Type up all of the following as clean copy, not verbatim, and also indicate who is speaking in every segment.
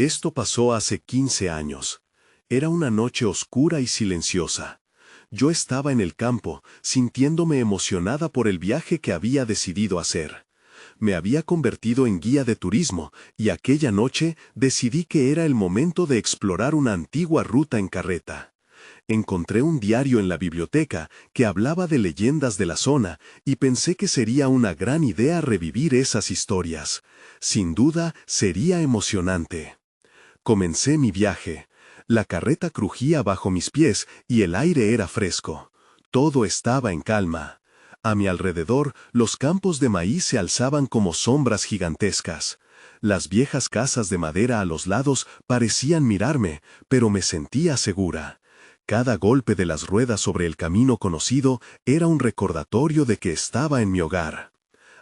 Speaker 1: Esto pasó hace 15 años. Era una noche oscura y silenciosa. Yo estaba en el campo, sintiéndome emocionada por el viaje que había decidido hacer. Me había convertido en guía de turismo, y aquella noche decidí que era el momento de explorar una antigua ruta en carreta. Encontré un diario en la biblioteca que hablaba de leyendas de la zona y pensé que sería una gran idea revivir esas historias. Sin duda, sería emocionante. Comencé mi viaje. La carreta crujía bajo mis pies y el aire era fresco. Todo estaba en calma. A mi alrededor, los campos de maíz se alzaban como sombras gigantescas. Las viejas casas de madera a los lados parecían mirarme, pero me sentía segura. Cada golpe de las ruedas sobre el camino conocido era un recordatorio de que estaba en mi hogar.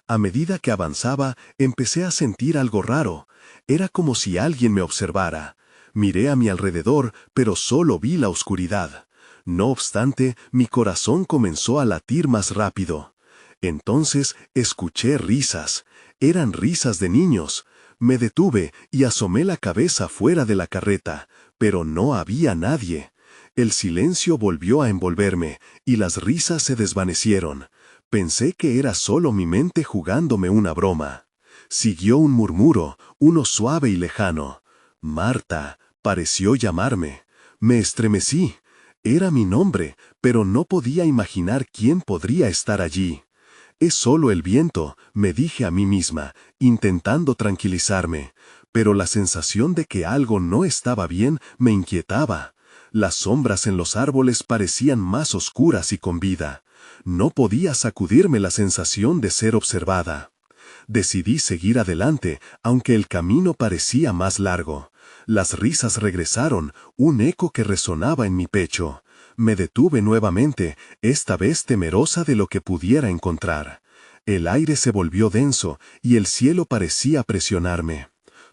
Speaker 1: A medida que avanzaba, empecé a sentir algo raro. Era como si alguien me observara. Miré a mi alrededor, pero solo vi la oscuridad. No obstante, mi corazón comenzó a latir más rápido. Entonces escuché risas. Eran risas de niños. Me detuve y asomé la cabeza fuera de la carreta, pero no había nadie. El silencio volvió a envolverme, y las risas se desvanecieron. Pensé que era solo mi mente jugándome una broma. Siguió un murmuro, uno suave y lejano. Marta, pareció llamarme. Me estremecí. Era mi nombre, pero no podía imaginar quién podría estar allí. Es solo el viento, me dije a mí misma, intentando tranquilizarme, pero la sensación de que algo no estaba bien me inquietaba. Las sombras en los árboles parecían más oscuras y con vida. No podía sacudirme la sensación de ser observada. Decidí seguir adelante, aunque el camino parecía más largo. Las risas regresaron, un eco que resonaba en mi pecho. Me detuve nuevamente, esta vez temerosa de lo que pudiera encontrar. El aire se volvió denso y el cielo parecía presionarme.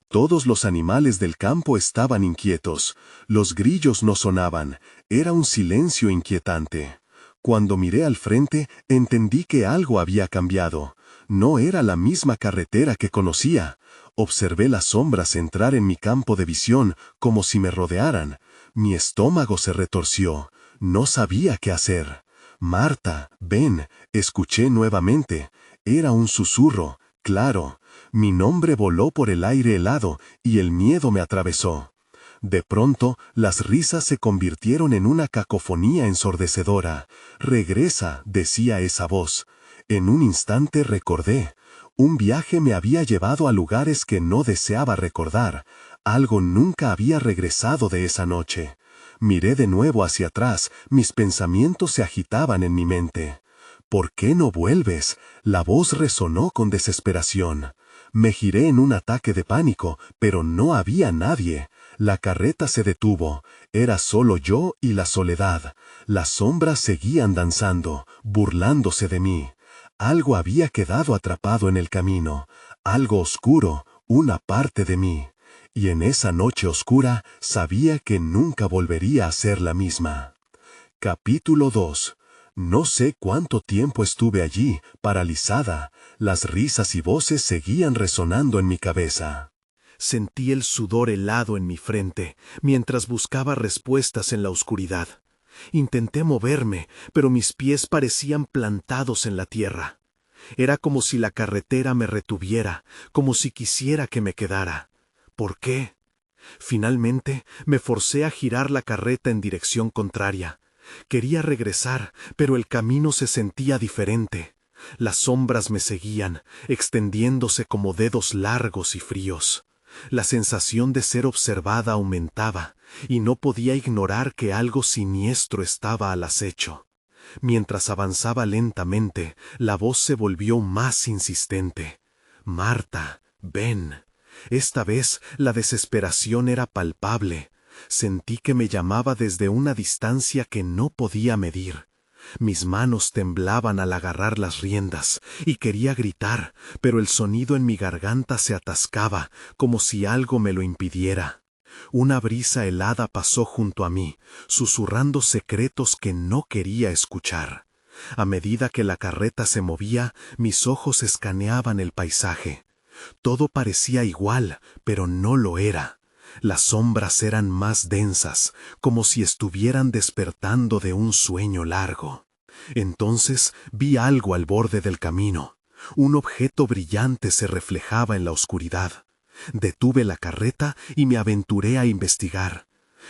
Speaker 1: Todos los animales del campo estaban inquietos. Los grillos no sonaban. Era un silencio inquietante. Cuando miré al frente, entendí que algo había cambiado. No era la misma carretera que conocía. Observé las sombras entrar en mi campo de visión, como si me rodearan. Mi estómago se retorció. No sabía qué hacer. Marta, ven, escuché nuevamente. Era un susurro, claro. Mi nombre voló por el aire helado y el miedo me atravesó. De pronto, las risas se convirtieron en una cacofonía ensordecedora. Regresa, decía esa voz. En un instante recordé. Un viaje me había llevado a lugares que no deseaba recordar. Algo nunca había regresado de esa noche. Miré de nuevo hacia atrás, mis pensamientos se agitaban en mi mente. ¿Por qué no vuelves? La voz resonó con desesperación. Me giré en un ataque de pánico, pero no había nadie. La carreta se detuvo. Era solo yo y la soledad. Las sombras seguían danzando, burlándose de mí. Algo había quedado atrapado en el camino. Algo oscuro, una parte de mí. Y en esa noche oscura sabía que nunca volvería a ser la misma. Capítulo 2. No sé cuánto tiempo estuve allí, paralizada. Las risas y voces seguían resonando en mi cabeza.
Speaker 2: Sentí el sudor helado en mi frente, mientras buscaba respuestas en la oscuridad. Intenté moverme, pero mis pies parecían plantados en la tierra. Era como si la carretera me retuviera, como si quisiera que me quedara. ¿Por qué? Finalmente, me forcé a girar la carreta en dirección contraria. Quería regresar, pero el camino se sentía diferente. Las sombras me seguían, extendiéndose como dedos largos y fríos. La sensación de ser observada aumentaba, y no podía ignorar que algo siniestro estaba al acecho. Mientras avanzaba lentamente, la voz se volvió más insistente. «Marta, ven». Esta vez la desesperación era palpable. Sentí que me llamaba desde una distancia que no podía medir. Mis manos temblaban al agarrar las riendas, y quería gritar, pero el sonido en mi garganta se atascaba, como si algo me lo impidiera. Una brisa helada pasó junto a mí, susurrando secretos que no quería escuchar. A medida que la carreta se movía, mis ojos escaneaban el paisaje. Todo parecía igual, pero no lo era. Las sombras eran más densas, como si estuvieran despertando de un sueño largo. Entonces vi algo al borde del camino. Un objeto brillante se reflejaba en la oscuridad. Detuve la carreta y me aventuré a investigar.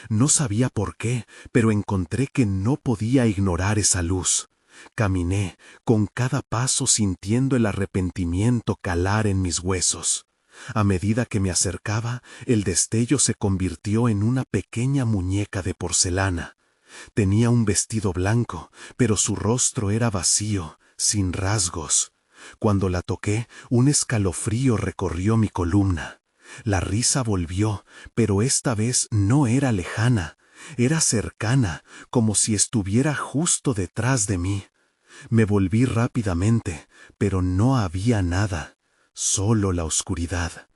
Speaker 2: No sabía por qué, pero encontré que no podía ignorar esa luz. Caminé, con cada paso sintiendo el arrepentimiento calar en mis huesos. A medida que me acercaba, el destello se convirtió en una pequeña muñeca de porcelana. Tenía un vestido blanco, pero su rostro era vacío, sin rasgos. Cuando la toqué, un escalofrío recorrió mi columna. La risa volvió, pero esta vez no era lejana, era cercana, como si estuviera justo detrás de mí. Me volví rápidamente, pero no había nada, solo la oscuridad.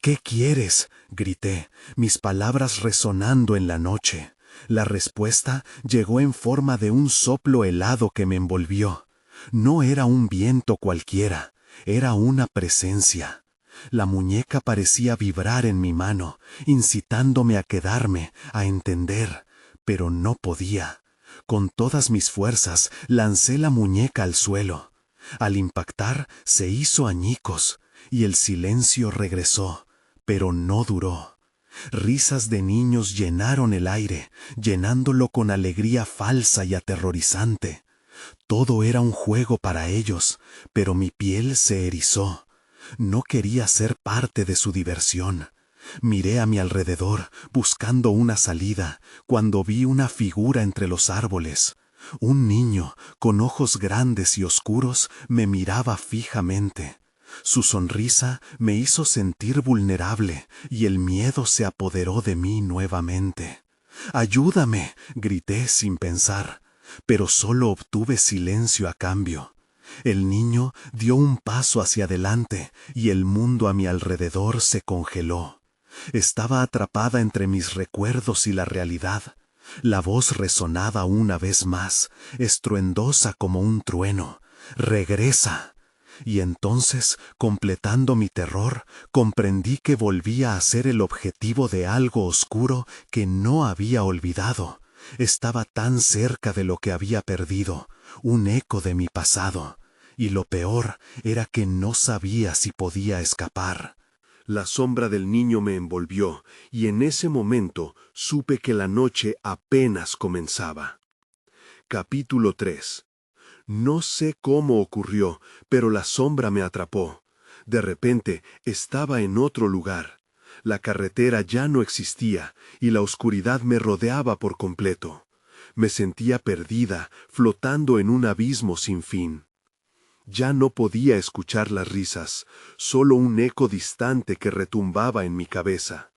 Speaker 2: «¿Qué quieres?», grité, mis palabras resonando en la noche. La respuesta llegó en forma de un soplo helado que me envolvió. No era un viento cualquiera, era una presencia. La muñeca parecía vibrar en mi mano, incitándome a quedarme, a entender, pero no podía. Con todas mis fuerzas lancé la muñeca al suelo. Al impactar se hizo añicos, y el silencio regresó, pero no duró. Risas de niños llenaron el aire, llenándolo con alegría falsa y aterrorizante. Todo era un juego para ellos, pero mi piel se erizó. No quería ser parte de su diversión. Miré a mi alrededor, buscando una salida, cuando vi una figura entre los árboles. Un niño, con ojos grandes y oscuros, me miraba fijamente. Su sonrisa me hizo sentir vulnerable, y el miedo se apoderó de mí nuevamente. «¡Ayúdame!», grité sin pensar, pero solo obtuve silencio a cambio. El niño dio un paso hacia adelante, y el mundo a mi alrededor se congeló. Estaba atrapada entre mis recuerdos y la realidad. La voz resonaba una vez más, estruendosa como un trueno. «¡Regresa!». Y entonces, completando mi terror, comprendí que volvía a ser el objetivo de algo oscuro que no había olvidado. Estaba tan cerca de lo que había perdido, un eco de mi pasado. Y lo peor era que no sabía si podía escapar.
Speaker 1: La sombra del niño me envolvió, y en ese momento supe que la noche apenas comenzaba. Capítulo 3. No sé cómo ocurrió, pero la sombra me atrapó. De repente estaba en otro lugar. La carretera ya no existía, y la oscuridad me rodeaba por completo. Me sentía perdida, flotando en un abismo sin fin. Ya no podía escuchar las risas, solo un eco distante que retumbaba en mi cabeza.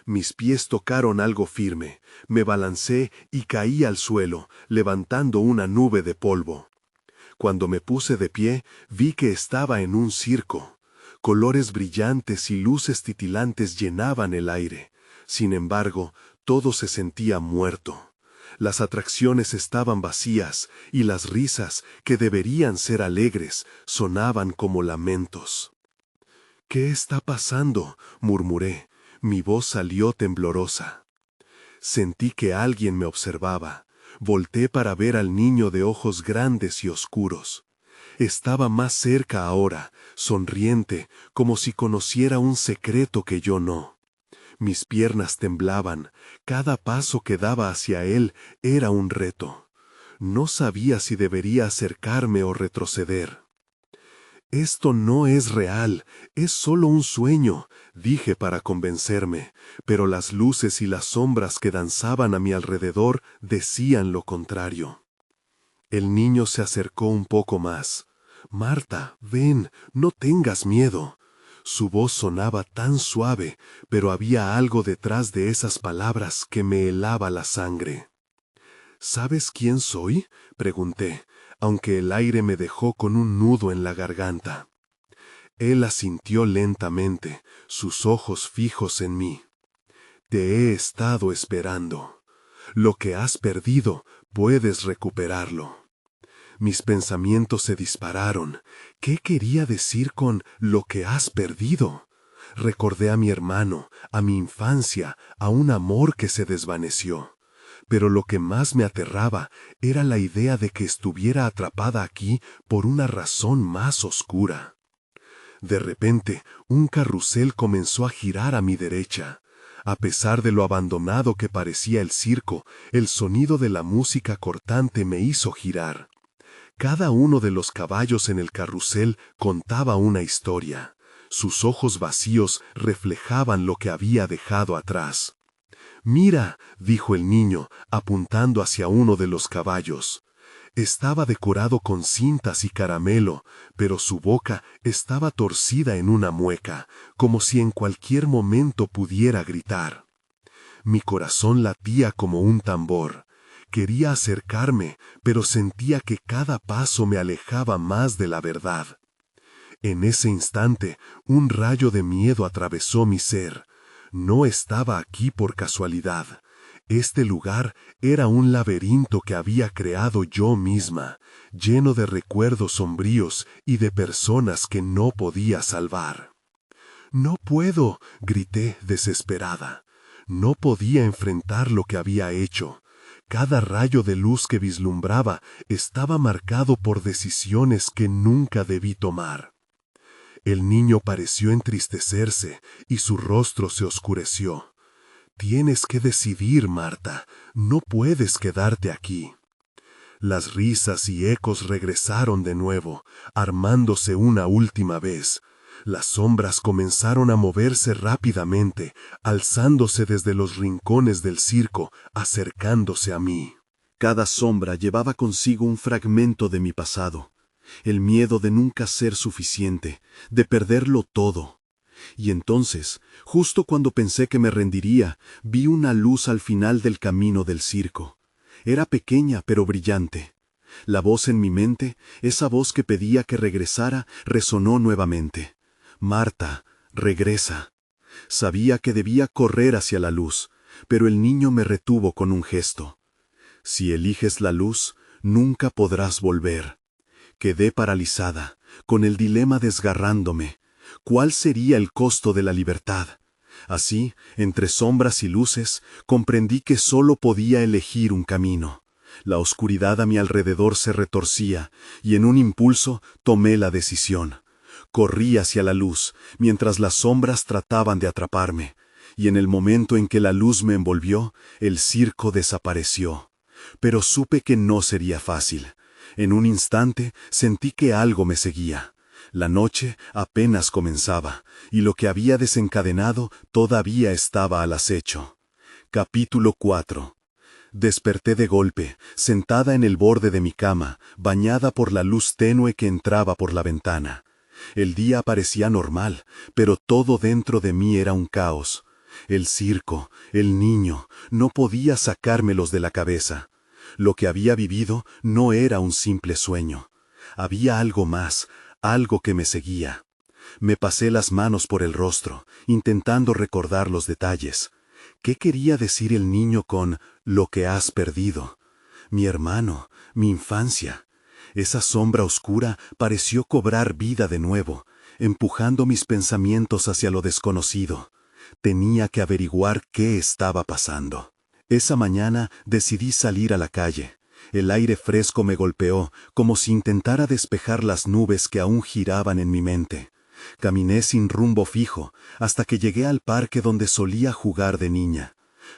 Speaker 1: Mis pies tocaron algo firme, me balancé y caí al suelo, levantando una nube de polvo. Cuando me puse de pie, vi que estaba en un circo. Colores brillantes y luces titilantes llenaban el aire. Sin embargo, todo se sentía muerto. Las atracciones estaban vacías, y las risas, que deberían ser alegres, sonaban como lamentos. «¿Qué está pasando?», murmuré. Mi voz salió temblorosa. Sentí que alguien me observaba. Volté para ver al niño de ojos grandes y oscuros. Estaba más cerca ahora, sonriente, como si conociera un secreto que yo no. Mis piernas temblaban, cada paso que daba hacia él era un reto. No sabía si debería acercarme o retroceder. «Esto no es real, es solo un sueño», dije para convencerme, pero las luces y las sombras que danzaban a mi alrededor decían lo contrario. El niño se acercó un poco más. «Marta, ven, no tengas miedo». Su voz sonaba tan suave, pero había algo detrás de esas palabras que me helaba la sangre. «¿Sabes quién soy?», pregunté, aunque el aire me dejó con un nudo en la garganta. Él asintió lentamente, sus ojos fijos en mí. «Te he estado esperando. Lo que has perdido, puedes recuperarlo». Mis pensamientos se dispararon. ¿Qué quería decir con «lo que has perdido»? Recordé a mi hermano, a mi infancia, a un amor que se desvaneció. Pero lo que más me aterraba era la idea de que estuviera atrapada aquí por una razón más oscura. De repente, un carrusel comenzó a girar a mi derecha. A pesar de lo abandonado que parecía el circo, el sonido de la música cortante me hizo girar. Cada uno de los caballos en el carrusel contaba una historia. Sus ojos vacíos reflejaban lo que había dejado atrás. «Mira», dijo el niño, apuntando hacia uno de los caballos. Estaba decorado con cintas y caramelo, pero su boca estaba torcida en una mueca, como si en cualquier momento pudiera gritar. Mi corazón latía como un tambor. Quería acercarme, pero sentía que cada paso me alejaba más de la verdad. En ese instante, un rayo de miedo atravesó mi ser. No estaba aquí por casualidad. Este lugar era un laberinto que había creado yo misma, lleno de recuerdos sombríos y de personas que no podía salvar. «No puedo», grité desesperada. No podía enfrentar lo que había hecho. Cada rayo de luz que vislumbraba estaba marcado por decisiones que nunca debí tomar. El niño pareció entristecerse y su rostro se oscureció. «Tienes que decidir, Marta. No puedes quedarte aquí». Las risas y ecos regresaron de nuevo, armándose una última vez. Las sombras comenzaron a moverse rápidamente, alzándose desde los rincones del circo, acercándose a mí.
Speaker 2: Cada sombra llevaba consigo un fragmento de mi pasado, el miedo de nunca ser suficiente, de perderlo todo. Y entonces, justo cuando pensé que me rendiría, vi una luz al final del camino del circo. Era pequeña pero brillante. La voz en mi mente, esa voz que pedía que regresara, resonó nuevamente. «Marta, regresa». Sabía que debía correr hacia la luz, pero el niño me retuvo con un gesto. «Si eliges la luz, nunca podrás volver». Quedé paralizada, con el dilema desgarrándome. ¿Cuál sería el costo de la libertad? Así, entre sombras y luces, comprendí que solo podía elegir un camino. La oscuridad a mi alrededor se retorcía, y en un impulso tomé la decisión. Corrí hacia la luz, mientras las sombras trataban de atraparme, y en el momento en que la luz me envolvió, el circo desapareció. Pero supe que no sería fácil. En un instante sentí que algo me seguía. La noche apenas comenzaba, y lo que había desencadenado todavía estaba al acecho. Capítulo 4. Desperté de golpe, sentada en el borde de mi cama, bañada por la luz tenue que entraba por la ventana. El día parecía normal, pero todo dentro de mí era un caos. El circo, el niño, no podía sacármelos de la cabeza. Lo que había vivido no era un simple sueño. Había algo más, algo que me seguía. Me pasé las manos por el rostro, intentando recordar los detalles. ¿Qué quería decir el niño con «lo que has perdido»? Mi hermano, mi infancia. Esa sombra oscura pareció cobrar vida de nuevo, empujando mis pensamientos hacia lo desconocido. Tenía que averiguar qué estaba pasando. Esa mañana decidí salir a la calle. El aire fresco me golpeó, como si intentara despejar las nubes que aún giraban en mi mente. Caminé sin rumbo fijo, hasta que llegué al parque donde solía jugar de niña.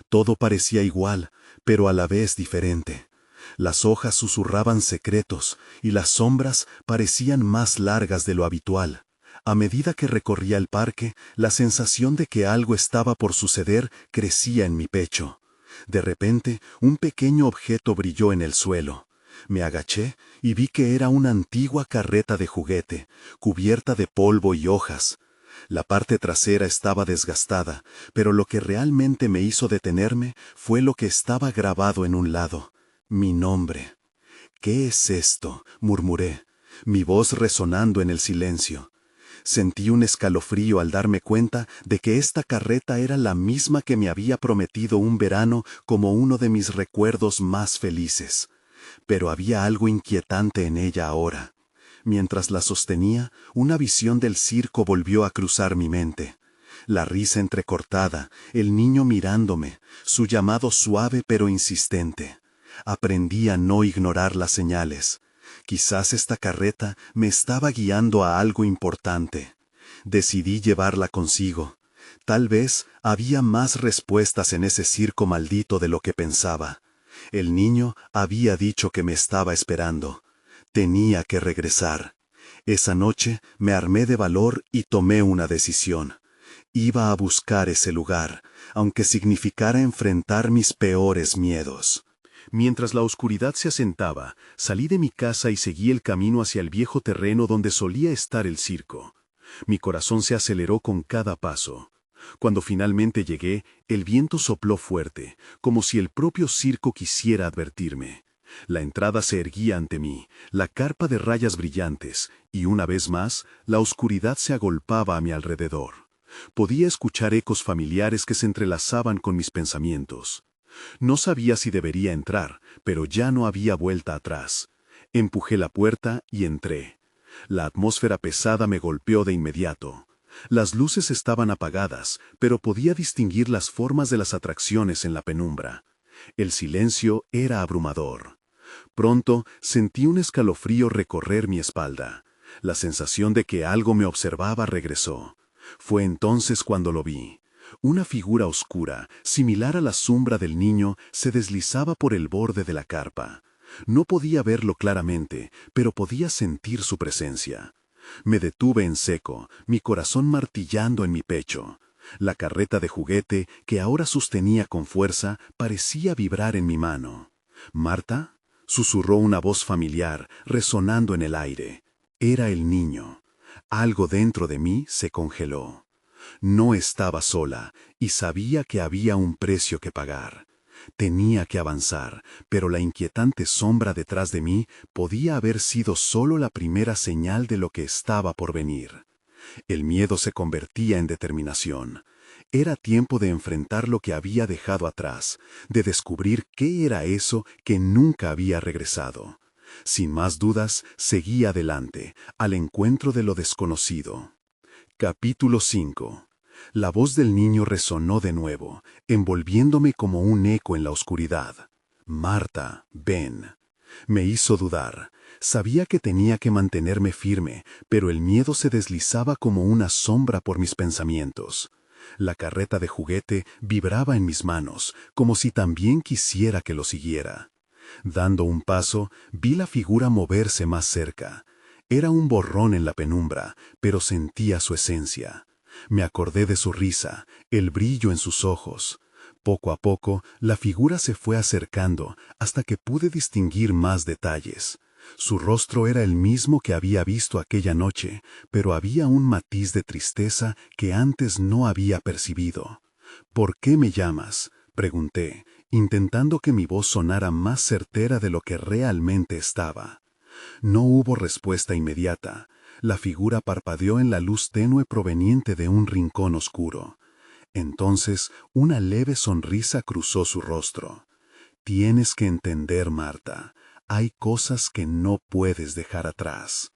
Speaker 2: Todo parecía igual, pero a la vez diferente. Las hojas susurraban secretos, y las sombras parecían más largas de lo habitual. A medida que recorría el parque, la sensación de que algo estaba por suceder crecía en mi pecho. De repente, un pequeño objeto brilló en el suelo. Me agaché y vi que era una antigua carreta de juguete, cubierta de polvo y hojas. La parte trasera estaba desgastada, pero lo que realmente me hizo detenerme fue lo que estaba grabado en un lado: mi nombre. «¿Qué es esto?», murmuré, mi voz resonando en el silencio. Sentí un escalofrío al darme cuenta de que esta carreta era la misma que me había prometido un verano como uno de mis recuerdos más felices. Pero había algo inquietante en ella ahora. Mientras la sostenía, una visión del circo volvió a cruzar mi mente.
Speaker 1: La risa entrecortada, el niño mirándome, su llamado suave pero insistente. Aprendí a no ignorar las señales. Quizás esta carreta me estaba guiando a algo importante. Decidí llevarla consigo. Tal vez había más respuestas en ese circo maldito de lo que pensaba. El niño había dicho que me estaba esperando. Tenía que regresar. Esa noche me armé de valor y tomé una decisión. Iba a buscar ese lugar, aunque significara enfrentar mis peores miedos.
Speaker 2: Mientras la oscuridad se asentaba, salí de mi casa y seguí el camino hacia el viejo terreno donde solía estar el circo. Mi corazón se aceleró con cada paso. Cuando finalmente llegué, el viento sopló fuerte, como si el propio circo quisiera advertirme. La entrada se erguía ante mí, la carpa de rayas brillantes, y una vez más, la oscuridad se agolpaba a mi alrededor. Podía escuchar ecos familiares que se entrelazaban con mis pensamientos. No sabía si debería entrar, pero ya no había vuelta atrás. Empujé la puerta y entré. La atmósfera pesada me golpeó de inmediato. Las luces estaban apagadas, pero podía distinguir las formas de las atracciones en la penumbra. El silencio era abrumador. Pronto sentí un escalofrío recorrer mi espalda. La sensación de que algo me observaba regresó. Fue entonces cuando lo vi. Una figura oscura, similar a la sombra del niño, se deslizaba por el borde de la carpa. No podía verlo claramente, pero podía sentir su presencia. Me detuve en seco, mi corazón martillando en mi pecho. La carreta de juguete, que ahora sostenía con fuerza, parecía vibrar en mi mano. «¿Marta?», susurró una voz familiar, resonando en el aire. Era el niño. Algo dentro de mí se congeló. No estaba sola, y sabía que había un precio que pagar. Tenía que avanzar, pero la inquietante sombra detrás de mí podía haber sido solo la primera señal de lo que estaba por venir. El miedo se convertía en determinación. Era tiempo de enfrentar lo que había dejado atrás, de descubrir qué era eso que nunca había regresado. Sin más dudas, seguí adelante, al encuentro de lo desconocido. Capítulo 5. La voz del niño resonó de nuevo, envolviéndome como un eco en la oscuridad. «Marta, ven». Me hizo dudar. Sabía que tenía que mantenerme firme, pero el miedo se deslizaba como una sombra por mis pensamientos. La carreta de juguete vibraba en mis manos, como si también quisiera que lo siguiera. Dando un paso, vi la figura moverse más cerca. Era un borrón en la penumbra, pero sentía su esencia. Me acordé de su risa, el brillo en sus ojos. Poco a poco, la figura se fue acercando hasta que pude distinguir más detalles. Su rostro era el mismo que había visto aquella noche, pero había un matiz de tristeza que antes no había percibido. «¿Por qué me llamas?», pregunté, intentando que mi voz sonara más certera de lo que realmente estaba. No hubo respuesta inmediata. La figura parpadeó en la luz tenue proveniente de un rincón oscuro. Entonces, una leve sonrisa cruzó su rostro. «Tienes que entender, Marta. Hay cosas que no puedes dejar atrás».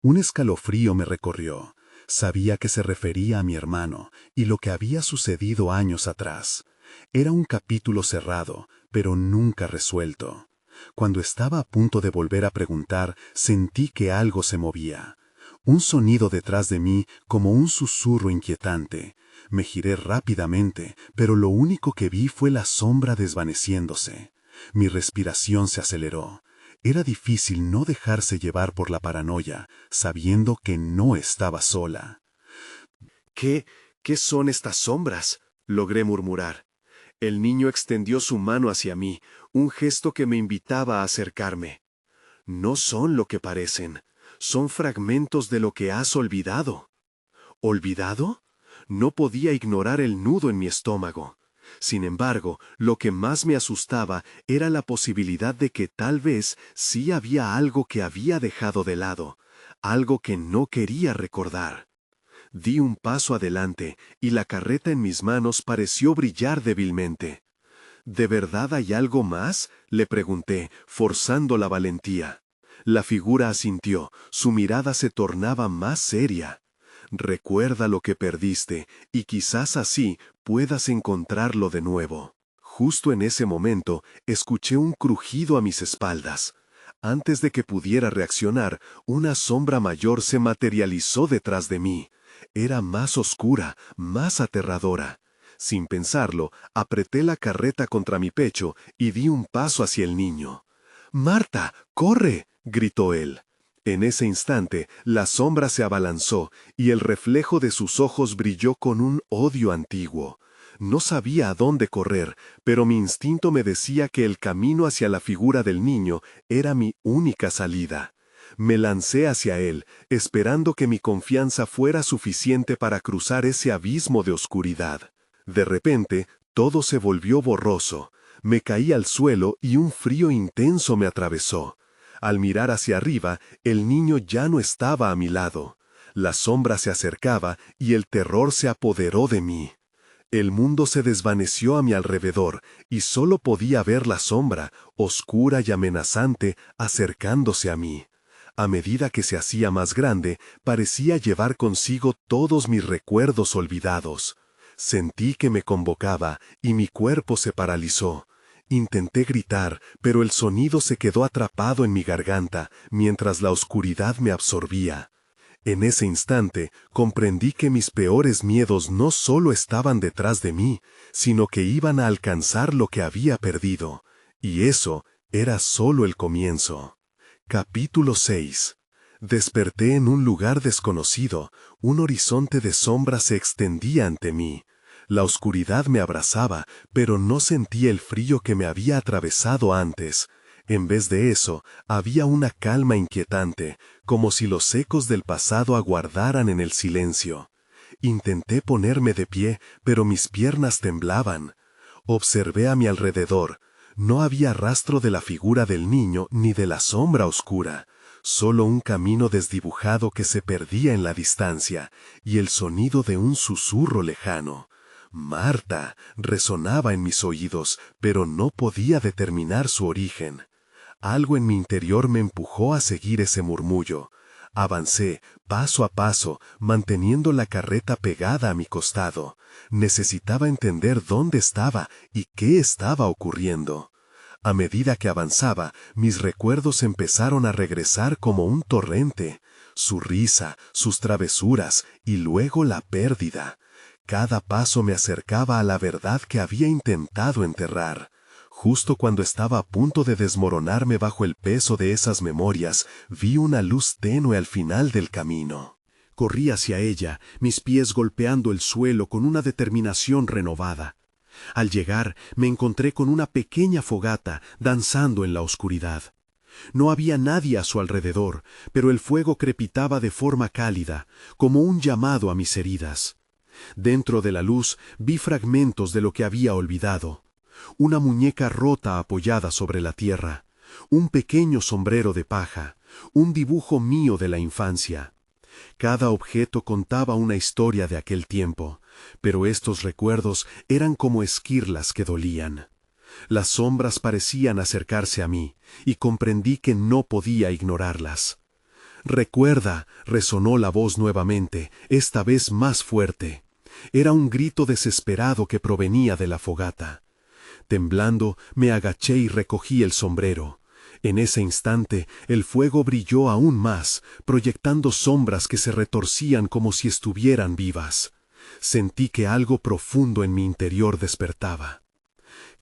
Speaker 2: Un escalofrío me recorrió. Sabía que se refería a mi hermano y lo que había sucedido años atrás. Era un capítulo cerrado, pero nunca resuelto. Cuando estaba a punto de volver a preguntar, sentí que algo se movía. Un sonido detrás de mí, como un susurro inquietante. Me giré rápidamente, pero lo único que vi fue la sombra desvaneciéndose. Mi respiración se aceleró. Era difícil no dejarse llevar por la paranoia, sabiendo que no estaba sola. ¿Qué son estas sombras?», logré murmurar. El niño extendió su mano hacia mí, un gesto que me invitaba a acercarme. «No son lo que parecen, son fragmentos de lo que has olvidado». ¿Olvidado? No podía ignorar el nudo en mi estómago. Sin embargo, lo que más me asustaba era la posibilidad de que tal vez sí había algo que había dejado de lado, algo que no quería recordar. Di un paso adelante y la carreta en mis manos pareció brillar débilmente. «¿De verdad hay algo más?», le pregunté, forzando la valentía. La figura asintió, su mirada se tornaba más seria.
Speaker 1: Recuerda lo que perdiste, y quizás así puedas encontrarlo de nuevo. Justo en ese momento, escuché un crujido a mis espaldas. Antes de que pudiera reaccionar, una sombra mayor se materializó detrás de mí. Era más oscura, más aterradora. Sin pensarlo, apreté la carreta contra mi pecho y di un paso hacia el niño. «¡Marta, corre!», gritó él. En ese instante, la sombra se abalanzó y el reflejo de sus ojos brilló con un odio antiguo. No sabía a dónde correr, pero mi instinto me decía que el camino hacia la figura del niño era mi única salida. Me lancé hacia él, esperando que mi confianza fuera suficiente para cruzar ese abismo de oscuridad. De repente, todo se volvió borroso. Me caí al suelo y un frío intenso me atravesó. Al mirar hacia arriba, el niño ya no estaba a mi lado. La sombra se acercaba y el terror se apoderó de mí. El mundo se desvaneció a mi alrededor y solo podía ver la sombra, oscura y amenazante, acercándose a mí. A medida que se hacía más grande, parecía llevar consigo todos mis recuerdos olvidados. Sentí que me convocaba y mi cuerpo se paralizó. Intenté gritar, pero el sonido se quedó atrapado en mi garganta, mientras la oscuridad me absorbía. En ese instante, comprendí que mis peores miedos no solo estaban detrás de mí, sino que iban a alcanzar lo que había perdido. Y eso era solo el comienzo. Capítulo 6. Desperté en un lugar desconocido. Un horizonte de sombras se extendía ante mí. La oscuridad me abrazaba, pero no sentí el frío que me había atravesado antes. En vez de eso, había una calma inquietante, como si los ecos del pasado aguardaran en el silencio. Intenté ponerme de pie, pero mis piernas temblaban. Observé a mi alrededor. No había rastro de la figura del niño ni de la sombra oscura, solo un camino desdibujado que se perdía en la distancia, y el sonido de un susurro lejano. «Marta», resonaba en mis oídos, pero no podía determinar su origen. Algo en mi interior me empujó a seguir ese murmullo. Avancé, paso a paso, manteniendo la carreta pegada a mi costado. Necesitaba entender dónde estaba y qué estaba ocurriendo. A medida que avanzaba, mis recuerdos empezaron a regresar como un torrente. Su risa, sus travesuras y luego la pérdida. Cada paso me acercaba a la verdad que había intentado enterrar. Justo cuando estaba a punto de desmoronarme bajo el peso de esas memorias, vi una luz tenue al final del camino.
Speaker 2: Corrí hacia ella, mis pies golpeando el suelo con una determinación renovada. Al llegar, me encontré con una pequeña fogata danzando en la oscuridad. No había nadie a su alrededor, pero el fuego crepitaba de forma cálida, como un llamado a mis heridas. Dentro de la luz vi fragmentos de lo que había olvidado. Una muñeca rota apoyada sobre la tierra, un pequeño sombrero de paja, un dibujo mío de la infancia. Cada objeto contaba una historia de aquel tiempo, pero estos recuerdos eran como esquirlas que dolían. Las sombras parecían acercarse a mí, y comprendí que no podía ignorarlas. «Recuerda», resonó la voz nuevamente, esta vez más fuerte. Era un grito desesperado que provenía de la fogata. Temblando, me agaché y recogí el sombrero. En ese instante, el fuego brilló aún más, proyectando sombras que se retorcían como si estuvieran vivas. Sentí que algo profundo en mi interior despertaba.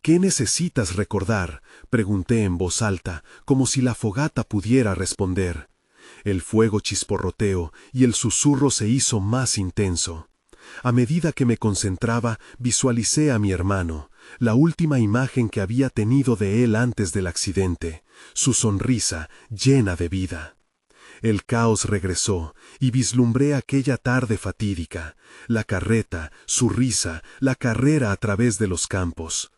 Speaker 2: «¿Qué necesitas recordar?», pregunté en voz alta, como si la fogata pudiera responder. El fuego chisporroteó y el susurro se hizo más intenso. A medida que me concentraba, visualicé a mi hermano, la última imagen que había tenido de él antes del accidente, su sonrisa llena de vida. El caos regresó y vislumbré aquella tarde fatídica, la carreta, su risa, la carrera a través de los campos.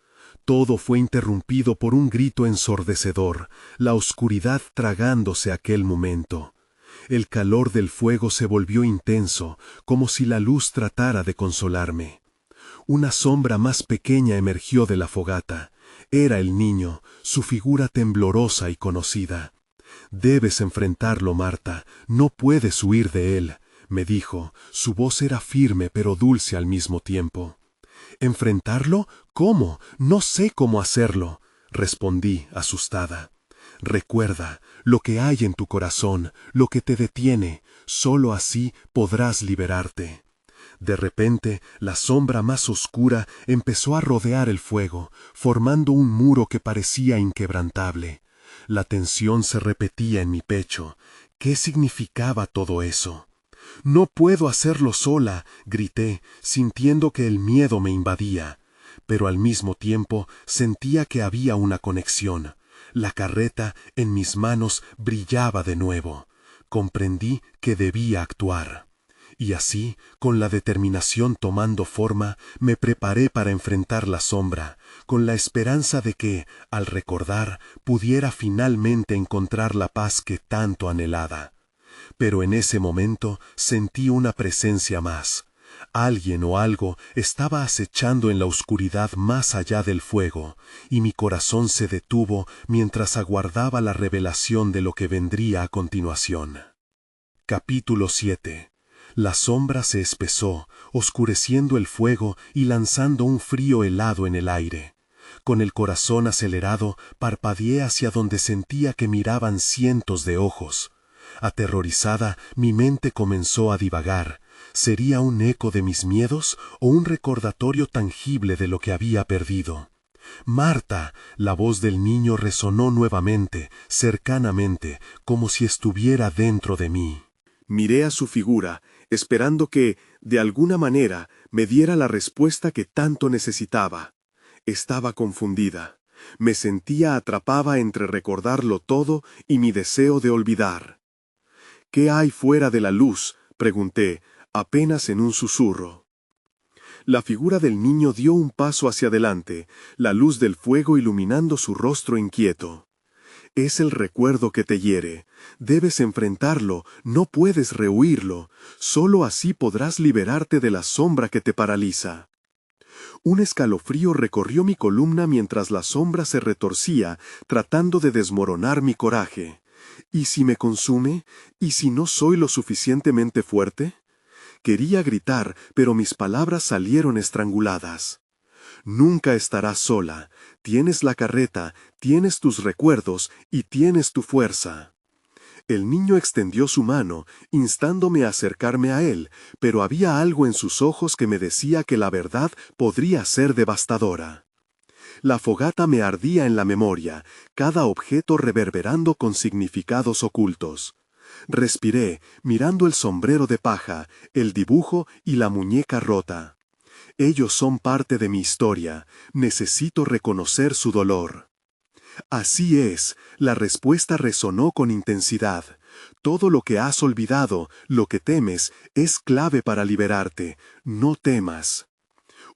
Speaker 2: Todo fue interrumpido por un grito ensordecedor, la oscuridad tragándose aquel momento. El calor del fuego se volvió intenso, como si la luz tratara de consolarme. Una sombra más pequeña emergió de la fogata. Era el niño, su figura temblorosa y conocida. «Debes enfrentarlo, Marta, no puedes huir de él»,
Speaker 1: me dijo. Su voz era firme pero dulce al mismo tiempo. ¿Enfrentarlo? ¿Cómo? No sé cómo hacerlo, respondí, asustada. Recuerda, lo que hay en tu corazón, lo que te detiene, solo así podrás liberarte. De repente, la sombra más oscura empezó a rodear el fuego, formando un muro que parecía inquebrantable. La tensión se repetía en mi pecho. ¿Qué significaba todo eso? «No puedo hacerlo sola», grité, sintiendo que el miedo me invadía. Pero al mismo tiempo sentía que había una conexión. La carreta en mis manos brillaba de nuevo. Comprendí que debía actuar. Y así, con la determinación tomando forma, me preparé para enfrentar la sombra, con la esperanza de que, al recordar, pudiera finalmente encontrar la paz que tanto anhelaba. Pero en ese momento sentí una presencia más. Alguien o algo estaba acechando en la oscuridad más allá del fuego, y mi corazón se detuvo mientras aguardaba la revelación de lo que vendría a continuación. Capítulo 7. La sombra se espesó, oscureciendo el fuego y lanzando un frío helado en el aire. Con el corazón acelerado, parpadeé hacia donde sentía que miraban cientos de ojos. Aterrorizada, mi mente comenzó a divagar. ¿Sería un eco de mis miedos o un recordatorio tangible de lo que había perdido? «Marta», la voz del niño resonó nuevamente, cercanamente, como si estuviera dentro de mí.
Speaker 2: Miré a su figura, esperando que, de alguna manera, me diera la respuesta que tanto necesitaba. Estaba confundida. Me sentía atrapada entre recordarlo todo y mi deseo de olvidar. «¿Qué hay fuera de la luz?», pregunté, apenas en un susurro. La figura del niño dio un paso hacia adelante, la luz del fuego iluminando su rostro inquieto. «Es el recuerdo que te hiere. Debes enfrentarlo, no puedes rehuirlo. Solo así podrás liberarte de la sombra que te paraliza». Un escalofrío recorrió mi columna mientras la sombra se retorcía, tratando de desmoronar mi coraje. ¿Y si me consume? ¿Y si no soy lo suficientemente fuerte? Quería gritar, pero mis palabras salieron estranguladas. «Nunca estarás sola. Tienes la carreta, tienes tus recuerdos y tienes tu fuerza». El niño extendió su mano, instándome a acercarme a él, pero había algo en sus ojos que me decía que la verdad podría ser devastadora. La fogata me ardía en la memoria, cada objeto reverberando con significados ocultos. Respiré, mirando el sombrero de paja, el dibujo y la muñeca rota. Ellos son parte de mi historia. Necesito reconocer su dolor. «Así es», la respuesta resonó con intensidad. «Todo lo que has olvidado, lo que temes, es clave para liberarte. No temas».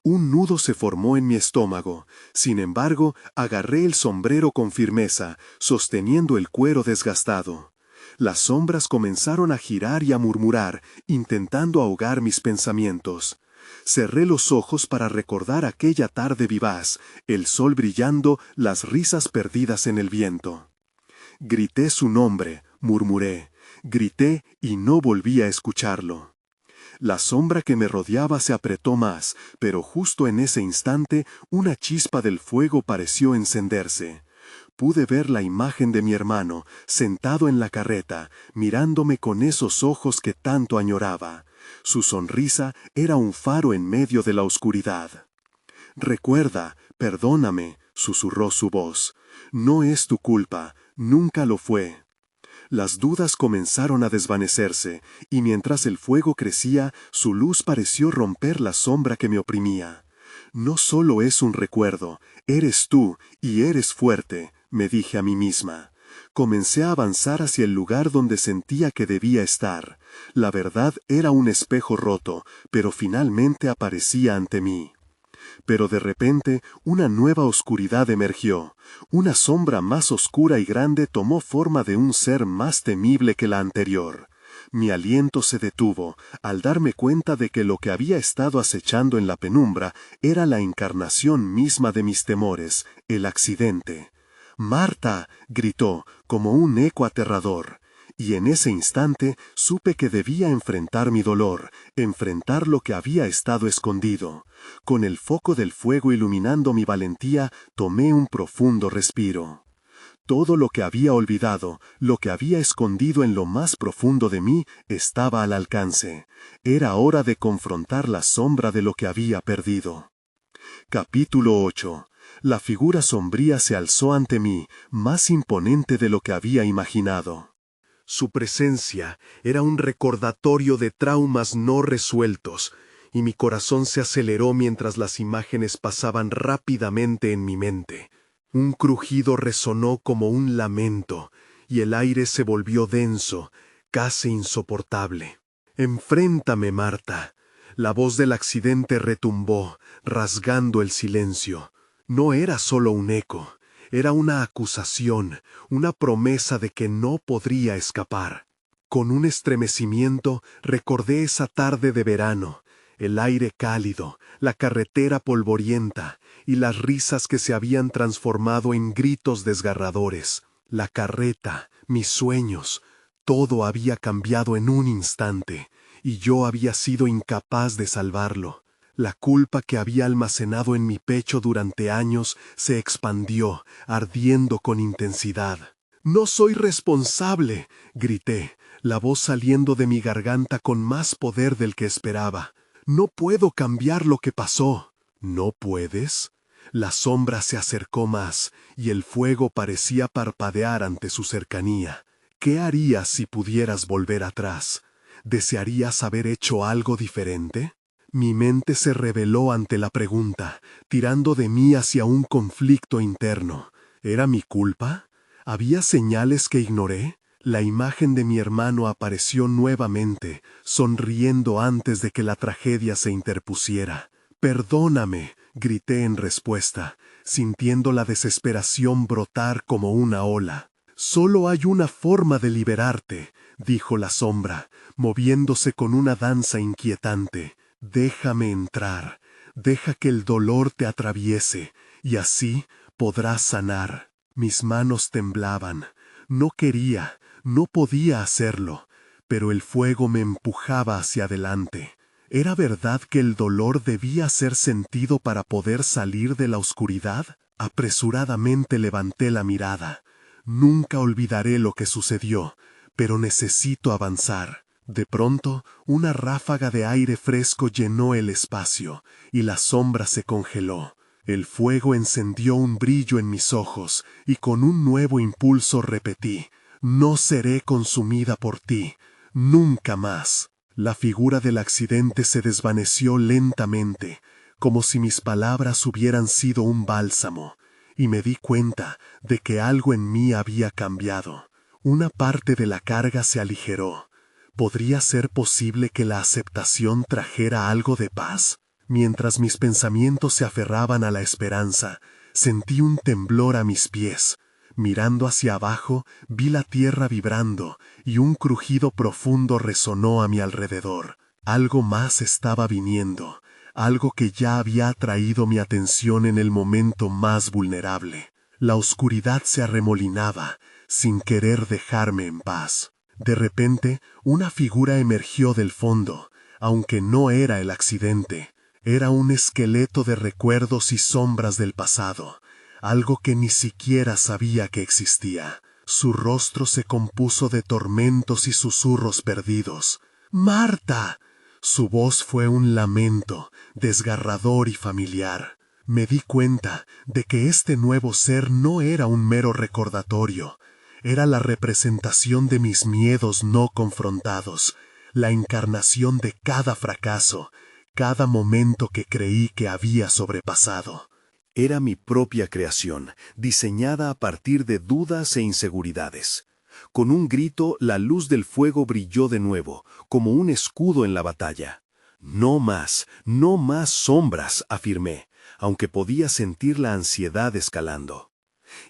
Speaker 2: Un nudo se formó en mi estómago. Sin embargo, agarré el sombrero con firmeza, sosteniendo el cuero desgastado. Las sombras comenzaron a girar y a murmurar, intentando ahogar mis pensamientos. Cerré los ojos para recordar aquella tarde vivaz, el sol brillando, las risas perdidas en el viento. Grité su nombre, murmuré. Grité y no volví a escucharlo. La sombra que me rodeaba se apretó más, pero justo en ese instante una chispa del fuego pareció encenderse. Pude ver la imagen de mi hermano, sentado en la carreta, mirándome con esos ojos que tanto añoraba. Su sonrisa era un faro en medio de la oscuridad. «Recuerda, perdóname», susurró su voz. «No es tu culpa, nunca lo fue». Las dudas comenzaron a desvanecerse, y mientras el fuego crecía, su luz pareció romper la sombra que me oprimía. «No solo es un recuerdo, eres tú, y eres fuerte», me dije a mí misma. Comencé a avanzar hacia el lugar donde sentía que debía estar. La verdad era un espejo roto, pero finalmente aparecía ante mí. Pero de repente una nueva oscuridad emergió. Una sombra más oscura y grande tomó forma de un ser más temible que la anterior. Mi aliento se detuvo al darme cuenta de que lo que había estado acechando en la penumbra era la encarnación misma de mis temores, el accidente. «Marta», gritó, como un eco aterrador.
Speaker 1: Y en ese instante supe que debía enfrentar mi dolor, enfrentar lo que había estado escondido. Con el foco del fuego iluminando mi valentía, tomé un profundo respiro. Todo lo que había olvidado, lo que había escondido en lo más profundo de mí, estaba al alcance. Era hora de confrontar la sombra de lo que había perdido. Capítulo 8. La figura sombría se alzó ante mí, más imponente de lo que había imaginado.
Speaker 2: Su presencia era un recordatorio de traumas no resueltos, y mi corazón se aceleró mientras las imágenes pasaban rápidamente en mi mente. Un crujido resonó como un lamento, y el aire se volvió denso, casi insoportable. «Enfréntame, Marta». La voz del accidente retumbó, rasgando el silencio. No era solo un eco. Era una acusación, una promesa de que no podría escapar. Con un estremecimiento recordé esa tarde de verano, el aire cálido, la carretera polvorienta y las risas que se habían transformado en gritos desgarradores. La carreta, mis sueños, todo había cambiado en un instante, y yo había sido incapaz de salvarlo. La culpa que había almacenado en mi pecho durante años se expandió, ardiendo con intensidad. «No soy responsable», grité, la voz saliendo de mi garganta con más poder del que esperaba. «No puedo cambiar lo que pasó». «¿No puedes?» La sombra se acercó más, y el fuego parecía parpadear ante su cercanía. «¿Qué harías si pudieras volver atrás? ¿Desearías haber hecho algo diferente?» Mi mente se rebeló ante la pregunta, tirando de mí hacia un conflicto interno. ¿Era mi culpa? ¿Había señales que ignoré? La imagen de mi hermano apareció nuevamente, sonriendo antes de que la tragedia se interpusiera. «Perdóname», grité en respuesta, sintiendo la desesperación brotar como una ola. «Solo hay una forma de liberarte», dijo la sombra, moviéndose con una danza inquietante. «Déjame entrar, deja que el dolor te atraviese, y así podrás sanar». Mis manos temblaban. No quería, no podía hacerlo, pero el fuego me empujaba hacia adelante. ¿Era verdad que el dolor debía ser sentido para poder salir de la oscuridad? Apresuradamente levanté la mirada. Nunca olvidaré lo que sucedió, pero necesito avanzar. De pronto, una ráfaga de aire fresco llenó el espacio, y la sombra se congeló. El fuego encendió un brillo en mis ojos, y con un nuevo impulso repetí: «No seré consumida por ti, nunca más». La figura del accidente se desvaneció lentamente, como si mis palabras hubieran sido un bálsamo, y me di cuenta de que algo en mí había cambiado. Una parte de la carga se aligeró. ¿Podría ser posible que la aceptación trajera algo de paz? Mientras mis pensamientos se aferraban a la esperanza, sentí un temblor a mis pies. Mirando hacia abajo, vi la tierra vibrando, y un crujido profundo resonó a mi alrededor. Algo más estaba viniendo, algo que ya había atraído mi atención en el momento más vulnerable. La oscuridad se arremolinaba, sin querer dejarme en paz. De repente, una figura emergió del fondo, aunque no era el accidente. Era un esqueleto de recuerdos y sombras del pasado, algo que ni siquiera sabía que existía. Su rostro se compuso de tormentos y susurros perdidos. «¡Marta!». Su voz fue un lamento, desgarrador y familiar. Me di cuenta de que este nuevo ser no era un mero recordatorio. Era la representación de mis miedos no confrontados, la encarnación de cada fracaso, cada momento que creí que había sobrepasado. Era mi propia creación, diseñada a partir de dudas e inseguridades. Con un grito, la luz del fuego brilló de nuevo, como un escudo en la batalla. «No más sombras», afirmé, aunque podía sentir la ansiedad escalando.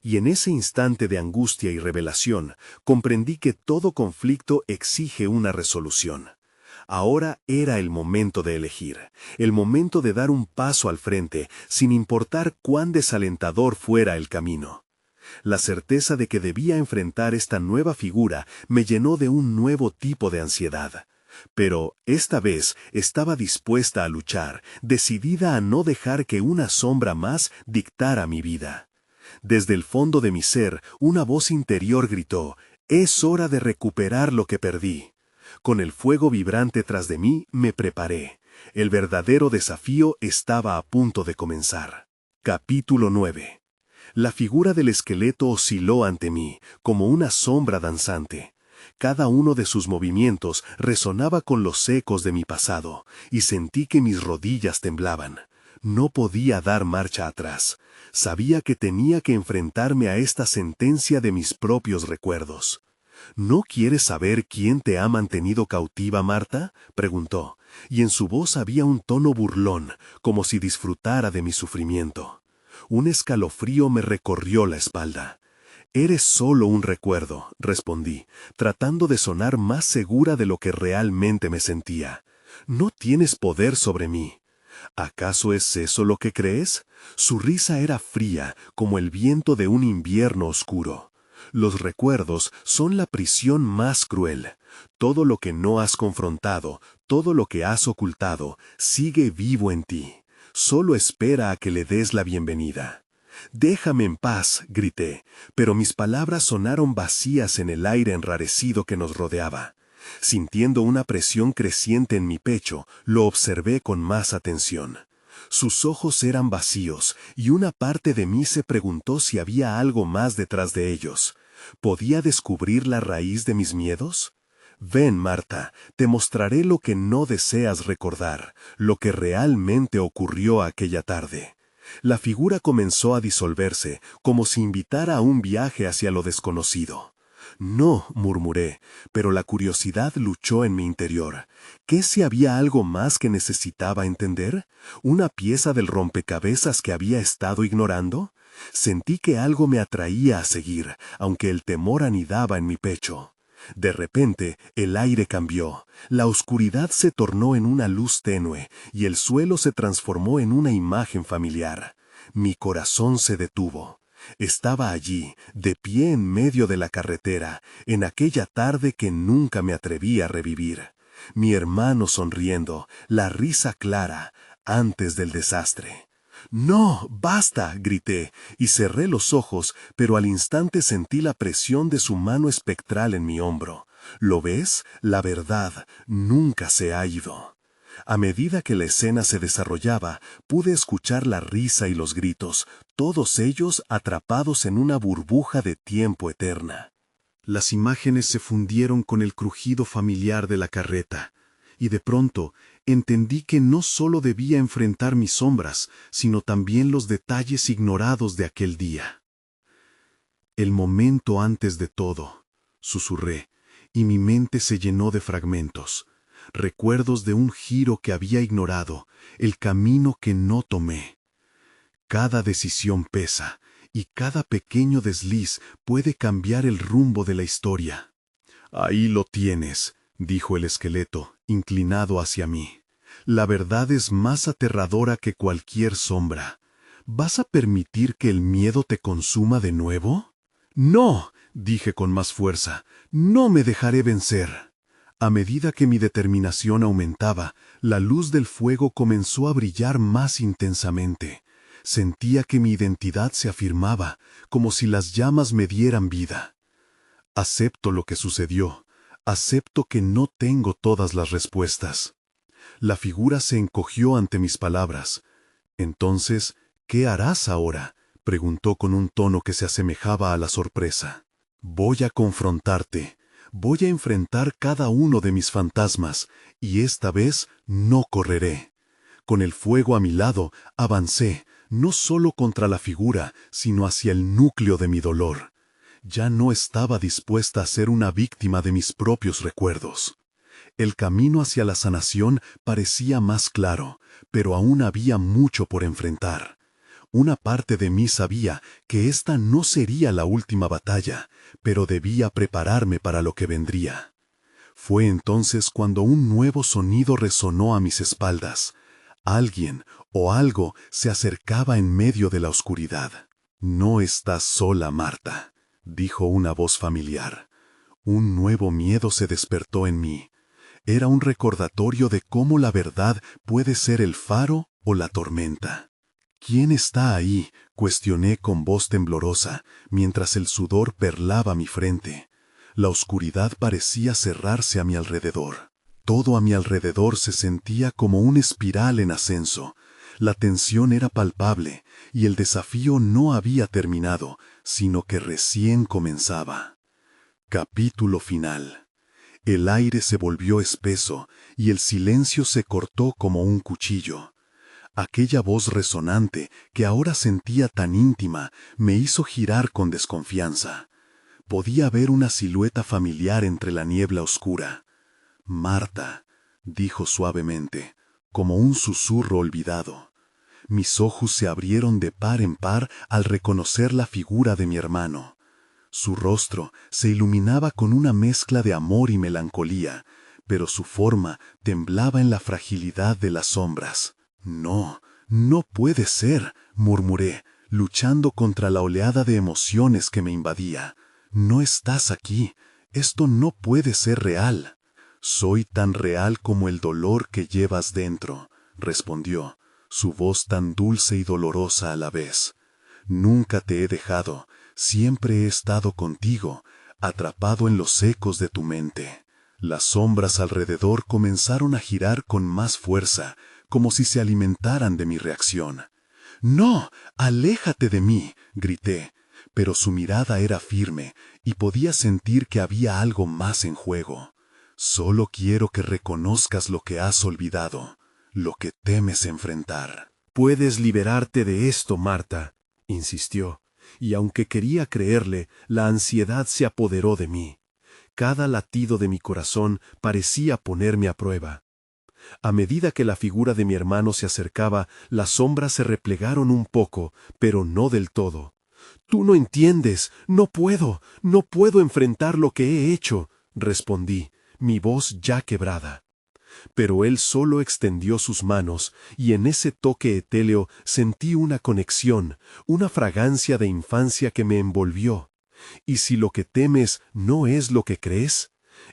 Speaker 2: Y en ese instante de angustia y revelación, comprendí que todo conflicto exige una resolución. Ahora era el momento de elegir, el momento de dar un paso al frente, sin importar cuán desalentador fuera el camino.
Speaker 1: La certeza de que debía enfrentar esta nueva figura me llenó de un nuevo tipo de ansiedad. Pero, esta vez, estaba dispuesta a luchar, decidida a no dejar que una sombra más dictara mi vida. Desde el fondo de mi ser, una voz interior gritó: «Es hora de recuperar lo que perdí». Con el fuego vibrante tras de mí, me preparé. El verdadero desafío estaba a punto de comenzar. Capítulo 9. La figura del esqueleto osciló ante mí, como una sombra danzante. Cada uno de sus movimientos resonaba con los ecos de mi pasado, y sentí que mis rodillas temblaban. No podía dar marcha atrás. Sabía que tenía que enfrentarme a esta sentencia de mis propios recuerdos. «¿No quieres saber quién te ha mantenido cautiva, Marta?», preguntó, y en su voz había un tono burlón, como si disfrutara de mi sufrimiento. Un escalofrío me recorrió la espalda. «Eres solo un recuerdo», respondí, tratando de sonar más segura de lo que realmente me sentía. «No tienes poder sobre mí». «¿Acaso es eso lo que crees?». Su risa era fría, como el viento de un invierno oscuro. «Los recuerdos son la prisión más cruel. Todo lo que no has confrontado, todo lo que has ocultado, sigue vivo en ti. Solo espera a que le des la bienvenida». «Déjame en paz», grité, pero mis palabras sonaron vacías en el aire enrarecido que nos rodeaba. Sintiendo una presión creciente en mi pecho, lo observé con más atención. Sus ojos eran vacíos, y una parte de mí se preguntó si había algo más detrás de ellos. ¿Podía descubrir la raíz de mis miedos? «Ven, Marta, te mostraré lo que no deseas recordar, lo que realmente ocurrió aquella tarde». La figura comenzó a disolverse, como si invitara a un viaje hacia lo desconocido. «No», murmuré, pero la curiosidad luchó en mi interior. ¿Qué si había algo más que necesitaba entender? ¿Una pieza del rompecabezas que había estado ignorando? Sentí que algo me atraía a seguir, aunque el temor anidaba en mi pecho. De repente, el aire cambió. La oscuridad se tornó en una luz tenue, y el suelo se transformó en una imagen familiar. Mi corazón se detuvo. Estaba allí, de pie en medio de la carretera, en aquella tarde que nunca me atreví a revivir. Mi hermano sonriendo, la risa clara, antes del desastre. «No, basta», grité, y cerré los ojos, pero al instante sentí la presión de su mano espectral en mi hombro. «¿Lo ves? La verdad nunca se ha ido». A medida que la escena se desarrollaba, pude escuchar la risa y los gritos, todos ellos atrapados en una burbuja de tiempo eterna. Las imágenes se fundieron con el crujido familiar de la carreta, y de pronto entendí que no solo debía enfrentar mis sombras, sino también los detalles ignorados de aquel día. «El momento antes de todo», susurré, y mi mente se llenó de fragmentos. Recuerdos de un giro que había ignorado, el camino que no tomé. Cada decisión pesa, y cada pequeño desliz puede cambiar el rumbo de la historia. «Ahí lo tienes», dijo el esqueleto, inclinado hacia mí. «La verdad es más aterradora que cualquier sombra. ¿Vas a permitir que el miedo te consuma de nuevo?» «No», dije con más fuerza, «no me dejaré vencer». A medida que mi determinación aumentaba, la luz del fuego comenzó a brillar más intensamente. Sentía que mi identidad se afirmaba, como si las llamas me dieran vida. «Acepto lo que sucedió. Acepto que no tengo todas las respuestas». La figura se encogió ante mis palabras. «Entonces, ¿qué harás ahora?», preguntó con un tono que se asemejaba a la sorpresa. «Voy a confrontarte. Voy a enfrentar cada uno de mis fantasmas, y esta vez no correré». Con el fuego a mi lado, avancé, no solo contra la figura, sino hacia el núcleo de mi dolor. Ya no estaba dispuesta a ser una víctima de mis propios recuerdos. El camino hacia la sanación parecía más claro, pero aún había mucho por enfrentar. Una parte de mí sabía que esta no sería la última batalla, pero debía prepararme para lo que vendría. Fue entonces cuando un nuevo sonido resonó a mis espaldas. Alguien o algo se acercaba en medio de la oscuridad. No estás sola, Marta, dijo una voz familiar. Un nuevo miedo se despertó en mí. Era un recordatorio de cómo la verdad puede ser el faro o la tormenta. ¿Quién está ahí?, cuestioné con voz temblorosa, mientras el sudor perlaba mi frente. La oscuridad parecía cerrarse a mi alrededor. Todo a mi alrededor se sentía como una espiral en ascenso. La tensión era palpable, y el desafío no había terminado, sino que recién comenzaba. Capítulo final. El aire se volvió espeso, y el silencio se cortó como un cuchillo. Aquella voz resonante, que ahora sentía tan íntima, me hizo girar con desconfianza. Podía ver una silueta familiar entre la niebla oscura. «Marta», dijo suavemente, como un susurro olvidado. Mis ojos se abrieron de par en par al reconocer la figura de mi hermano. Su rostro se iluminaba con una mezcla de amor y melancolía, pero su forma temblaba en la fragilidad de las sombras. «No, no puede ser», murmuré, luchando contra la oleada de emociones que me invadía. «No estás aquí. Esto no puede ser real». «Soy tan real como el dolor que llevas dentro», respondió, su voz tan dulce y dolorosa a la vez. «Nunca te he dejado, siempre he estado contigo, atrapado en los ecos de tu mente». Las sombras alrededor comenzaron a girar con más fuerza, como si se alimentaran de mi reacción. «No, aléjate de mí», grité, pero su mirada era firme y podía sentir que había algo más en juego. «Solo quiero que reconozcas lo que has olvidado, lo que temes enfrentar».
Speaker 2: «Puedes liberarte de esto, Marta», insistió, y aunque quería creerle, la ansiedad se apoderó de mí. Cada latido de mi corazón parecía ponerme a prueba. A medida que la figura de mi hermano se acercaba, las sombras se replegaron un poco, pero no del todo. «Tú no entiendes, no puedo enfrentar lo que he hecho», respondí, mi voz ya quebrada. Pero él solo extendió sus manos, y en ese toque etéreo sentí una conexión, una fragancia de infancia que me envolvió. «¿Y si lo que temes no es lo que crees?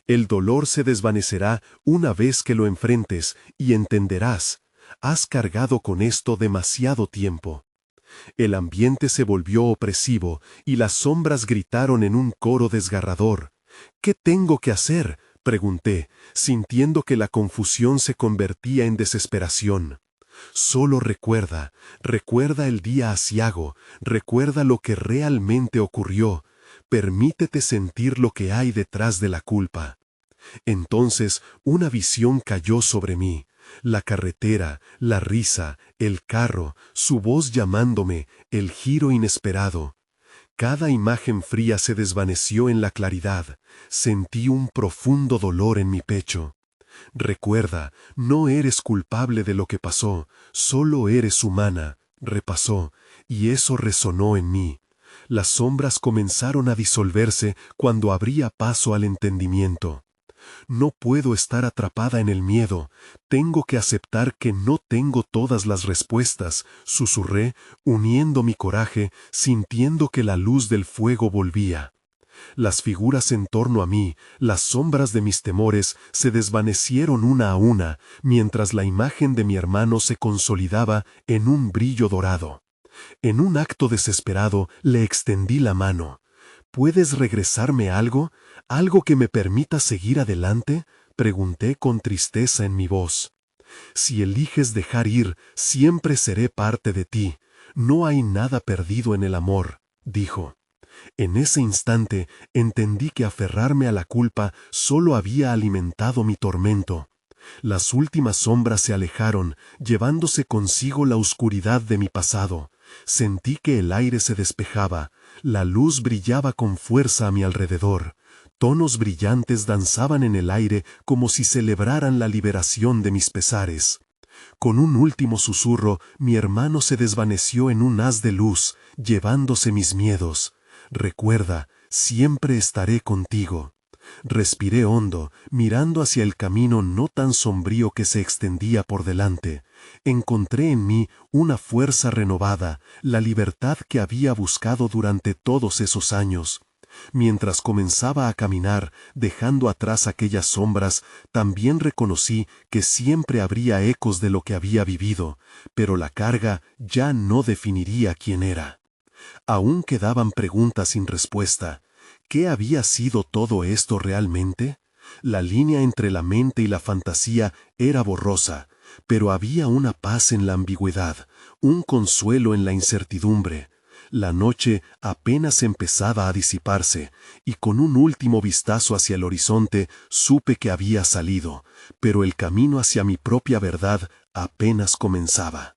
Speaker 2: El dolor se desvanecerá una vez que lo enfrentes, y entenderás. Has cargado con esto demasiado tiempo». El ambiente se volvió opresivo, y las sombras gritaron en un coro desgarrador. «¿Qué tengo que hacer?», pregunté, sintiendo que la confusión se convertía en desesperación. «Solo recuerda el día aciago, recuerda lo que realmente ocurrió, permítete sentir lo que hay detrás de la culpa». Entonces una visión cayó sobre mí, la carretera, la risa, el carro, su voz llamándome, el giro inesperado. Cada imagen fría se desvaneció en la claridad. Sentí un profundo dolor en mi pecho. «Recuerda, no eres culpable de lo que pasó, solo eres humana», repasó, y eso resonó en mí. Las sombras comenzaron a disolverse cuando abría paso al entendimiento. «No puedo estar atrapada en el miedo, tengo que aceptar que no tengo todas las respuestas», susurré, uniendo mi coraje, sintiendo que la luz del fuego volvía. Las figuras en torno a mí, las sombras de mis temores, se desvanecieron una a una, mientras la imagen de mi hermano se consolidaba en un brillo dorado. En un acto desesperado le extendí la mano. «¿Puedes regresarme algo? ¿Algo que me permita seguir adelante?», pregunté con tristeza en mi voz. «Si eliges dejar ir, siempre seré parte de ti. No hay nada perdido en el amor», dijo. En ese instante entendí que aferrarme a la culpa solo había alimentado mi tormento. Las últimas sombras se alejaron, llevándose consigo la oscuridad de mi pasado. Sentí que el aire se despejaba, la luz brillaba con fuerza a mi alrededor. Tonos brillantes danzaban en el aire como si celebraran la liberación de mis pesares. Con un último susurro, mi hermano se desvaneció en un haz de luz, llevándose mis miedos. «Recuerda, siempre estaré contigo». Respiré hondo, mirando hacia el camino no tan sombrío que se extendía por delante. Encontré en mí una fuerza renovada, la libertad que había buscado durante todos esos años. Mientras comenzaba a caminar, dejando atrás aquellas sombras, también reconocí que siempre habría ecos de lo que había vivido, pero la carga ya no definiría quién era. Aún quedaban preguntas sin respuesta. ¿Qué había sido todo esto realmente? La línea entre la mente y la fantasía era borrosa, pero había una paz en la ambigüedad, un consuelo en la incertidumbre. La noche apenas empezaba a disiparse, y con un último vistazo hacia el horizonte supe que había salido, pero el camino hacia mi propia verdad apenas comenzaba.